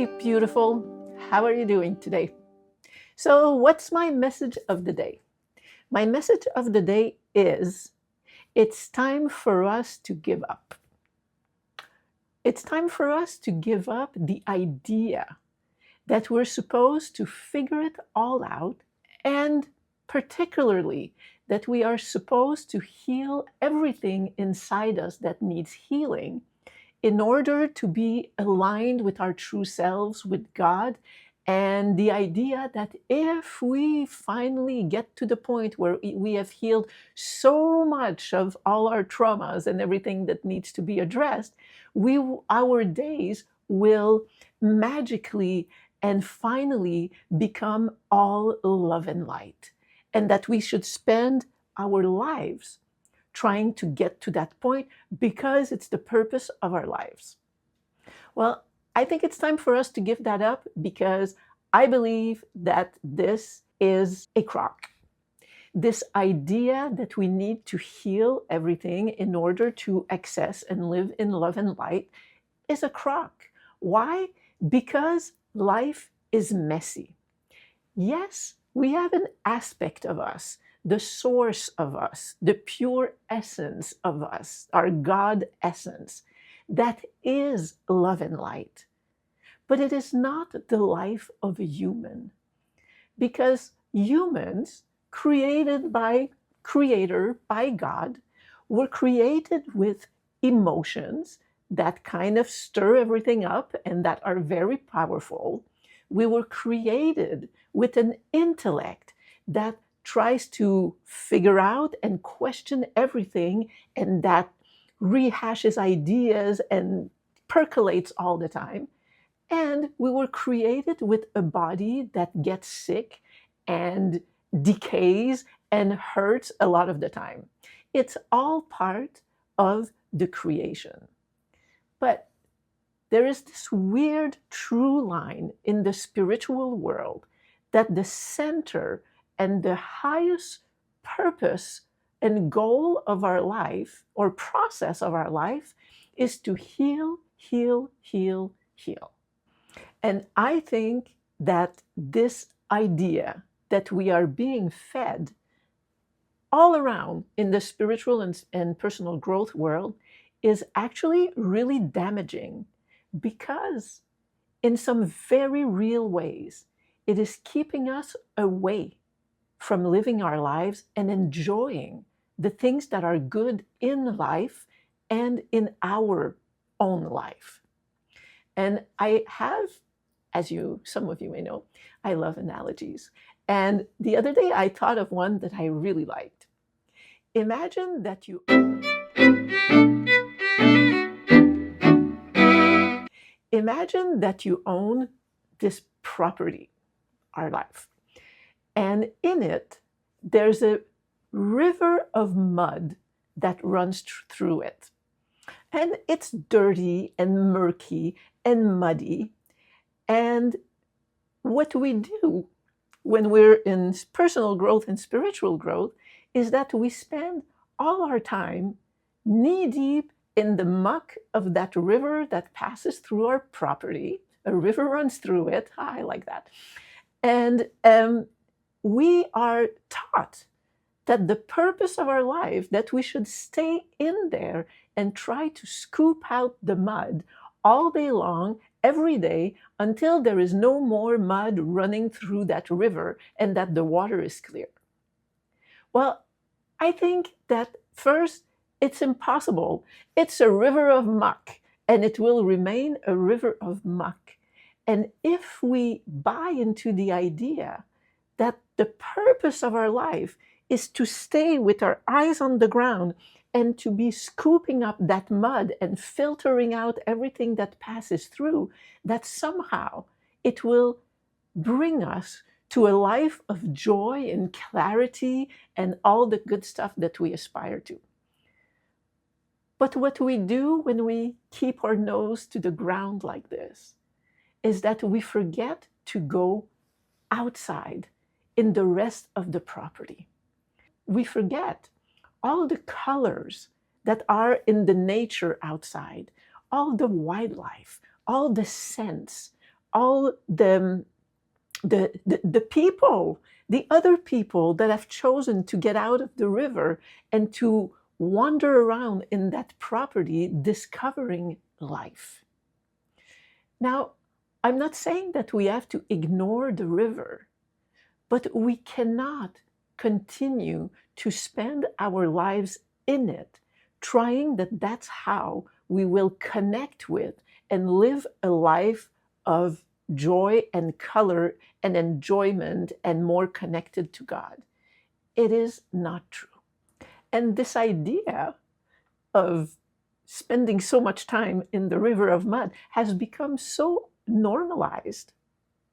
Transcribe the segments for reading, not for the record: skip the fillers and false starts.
Hey, beautiful. How are you doing today? So, what's my message of the day? My message of the day is it's time for us to give up. It's time for us to give up the idea that we're supposed to figure it all out, and particularly that we are supposed to heal everything inside us that needs healing in order to be aligned with our true selves, with God, and the idea that if we finally get to the point where we have healed so much of all our traumas and everything that needs to be addressed, our days will magically and finally become all love and light, and that we should spend our lives trying to get to that point because it's the purpose of our lives. Well, I think it's time for us to give that up because I believe that this is a crock. This idea that we need to heal everything in order to access and live in love and light is a crock. Why? Because life is messy. Yes, we have an aspect of us, the source of us, the pure essence of us, our God essence, that is love and light. But it is not the life of a human, because humans, created by Creator, by God, were created with emotions that kind of stir everything up and that are very powerful. We were created with an intellect that tries to figure out and question everything, and that rehashes ideas and percolates all the time. And we were created with a body that gets sick and decays and hurts a lot of the time. It's all part of the creation. But there is this weird true line in the spiritual world that the center and the highest purpose and goal of our life or process of our life is to heal, heal, heal, heal. And I think that this idea that we are being fed all around in the spiritual and personal growth world is actually really damaging, because in some very real ways, it is keeping us away from living our lives and enjoying the things that are good in life and in our own life. And I have, as some of you may know, I love analogies. And the other day I thought of one that I really liked. Imagine that you own this property, our life. And in it, there's a river of mud that runs through it. And it's dirty and murky and muddy. And what we do when we're in personal growth and spiritual growth is that we spend all our time knee deep in the muck of that river that passes through our property. A river runs through it. I like that. And we are taught that the purpose of our life, that we should stay in there and try to scoop out the mud all day long, every day, until there is no more mud running through that river and that the water is clear. Well, I think that first, it's impossible. It's a river of muck, and it will remain a river of muck. And if we buy into the idea that the purpose of our life is to stay with our eyes on the ground and to be scooping up that mud and filtering out everything that passes through, that somehow it will bring us to a life of joy and clarity and all the good stuff that we aspire to. But what we do when we keep our nose to the ground like this is that we forget to go outside in the rest of the property. We forget all the colors that are in the nature outside, all the wildlife, all the scents, all the people, the other people that have chosen to get out of the river and to wander around in that property discovering life. Now, I'm not saying that we have to ignore the river, but we cannot continue to spend our lives in it, trying that that's how we will connect with and live a life of joy and color and enjoyment and more connected to God. It is not true. And this idea of spending so much time in the river of mud has become so normalized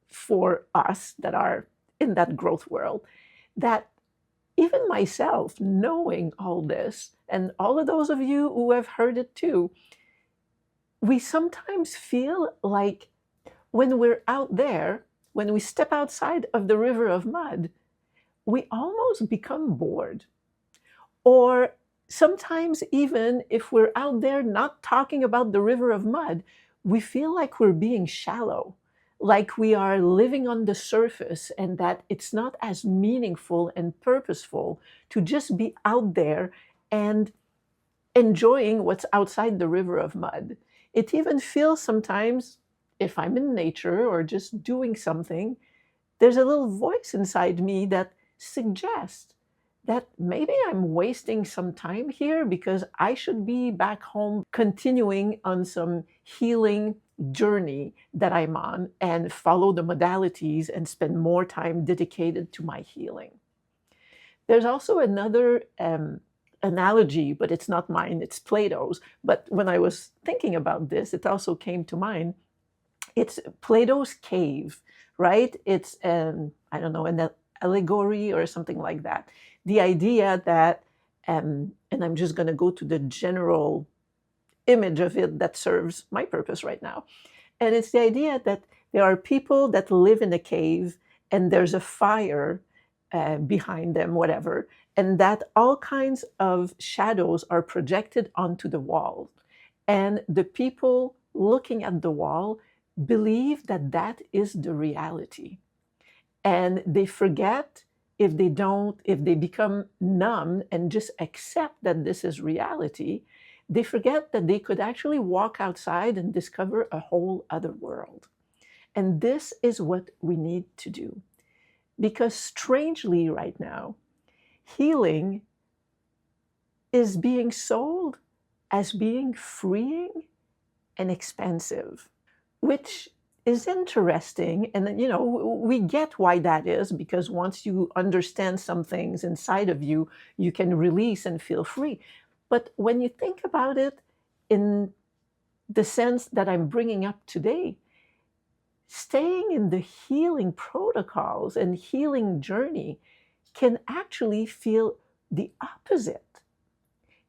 for us that are in that growth world that even myself, knowing all this, and all of those of you who have heard it too, we sometimes feel like when we're out there, when we step outside of the river of mud, we almost become bored. Or sometimes, even if we're out there not talking about the river of mud, we feel like we're being shallow, like we are living on the surface, and that it's not as meaningful and purposeful to just be out there and enjoying what's outside the river of mud. It even feels sometimes, if I'm in nature or just doing something, there's a little voice inside me that suggests that maybe I'm wasting some time here because I should be back home continuing on some healing journey that I'm on and follow the modalities and spend more time dedicated to my healing. There's also another analogy, but it's not mine, it's Plato's. But when I was thinking about this, it also came to mind. It's Plato's cave, right? It's, I don't know, an allegory or something like that. The idea that, and I'm just going to go to the general image of it that serves my purpose right now. And it's the idea that there are people that live in a cave and there's a fire behind them, whatever, and that all kinds of shadows are projected onto the wall. And the people looking at the wall believe that that is the reality. And they forget, if they become numb and just accept that this is reality, they forget that they could actually walk outside and discover a whole other world. And this is what we need to do. Because strangely, right now, healing is being sold as being freeing and expansive, which is interesting. And we get why that is, because once you understand some things inside of you, you can release and feel free. But when you think about it in the sense that I'm bringing up today, staying in the healing protocols and healing journey can actually feel the opposite.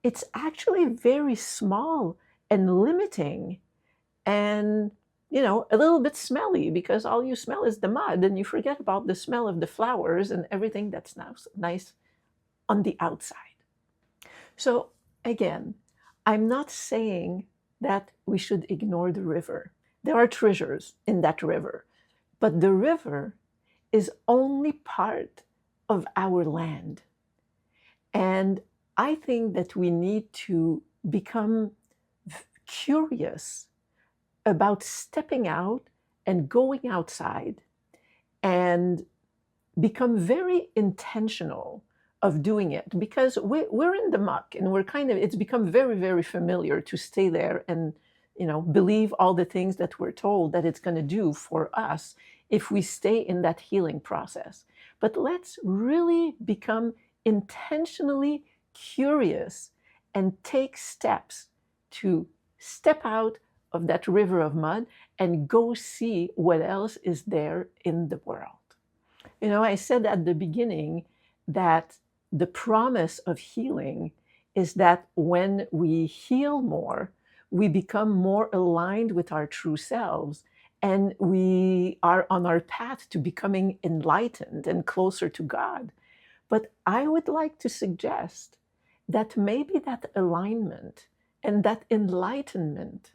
It's actually very small and limiting and a little bit smelly, because all you smell is the mud and you forget about the smell of the flowers and everything that's nice on the outside. So again, I'm not saying that we should ignore the river. There are treasures in that river, but the river is only part of our land. And I think that we need to become curious about stepping out and going outside and become very intentional of doing it, because we're in the muck and it's become very, very familiar to stay there and believe all the things that we're told that it's going to do for us if we stay in that healing process. But let's really become intentionally curious and take steps to step out of that river of mud and go see what else is there in the world. I said at the beginning that the promise of healing is that when we heal more, we become more aligned with our true selves, and we are on our path to becoming enlightened and closer to God. But I would like to suggest that maybe that alignment and that enlightenment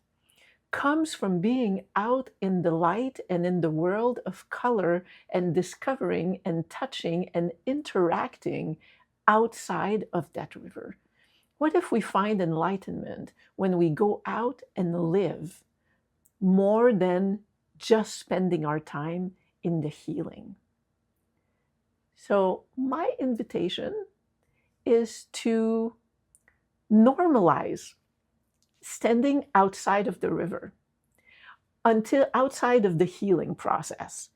comes from being out in the light and in the world of color and discovering and touching and interacting outside of that river. What if we find enlightenment when we go out and live more than just spending our time in the healing? So, my invitation is to normalize standing outside of the river, until outside of the healing process,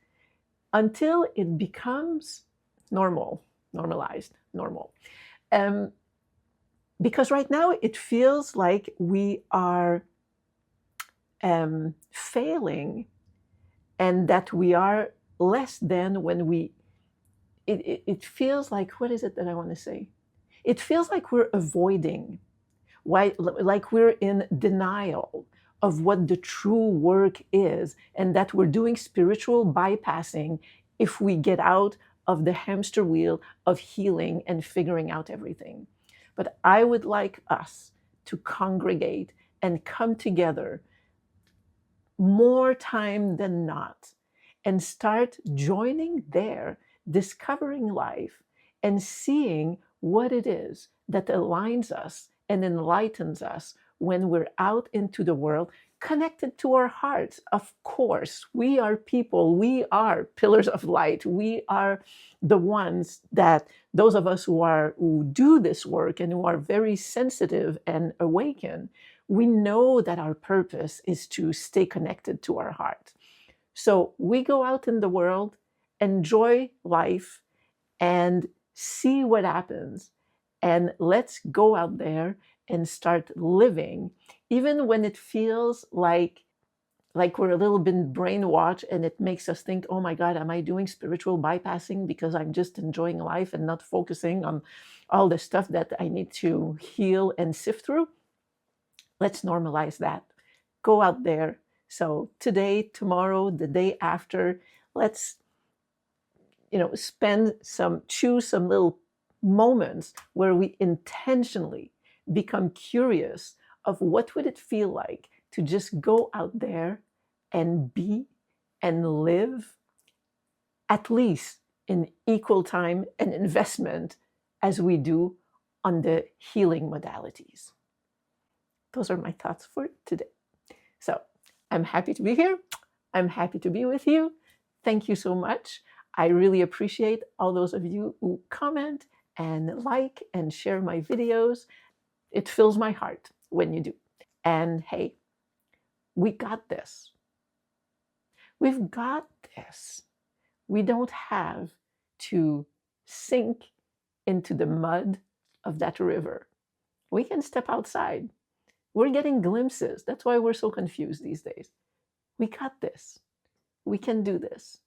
until it becomes normal, normalized, normal. Because right now it feels like we are failing, and that we are less than when we, it feels like, what is it that I want to say? It feels like we're avoiding, why, like we're in denial of what the true work is, and that we're doing spiritual bypassing if we get out of the hamster wheel of healing and figuring out everything. But I would like us to congregate and come together more time than not and start joining there, discovering life and seeing what it is that aligns us and enlightens us when we're out into the world, connected to our hearts. Of course, we are people, we are pillars of light, we are the ones that, those of us who do this work and who are very sensitive and awakened, we know that our purpose is to stay connected to our heart. So we go out in the world, enjoy life, and see what happens. And let's go out there and start living, even when it feels like we're a little bit brainwashed and it makes us think, oh my God, am I doing spiritual bypassing because I'm just enjoying life and not focusing on all the stuff that I need to heal and sift through? Let's normalize that. Go out there. So today, tomorrow, the day after, let's choose some little moments where we intentionally become curious of what would it feel like to just go out there and be and live, at least in equal time and investment as we do on the healing modalities. Those are my thoughts for today. So I'm happy to be here. I'm happy to be with you. Thank you so much. I really appreciate all those of you who comment and like and share my videos. It fills my heart when you do. And hey, we got this. We've got this. We don't have to sink into the mud of that river. We can step outside. We're getting glimpses. That's why we're so confused these days. We got this. We can do this.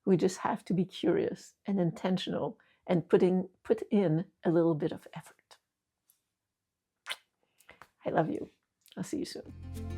We just have to be curious and intentional and put in a little bit of effort. I love you. I'll see you soon.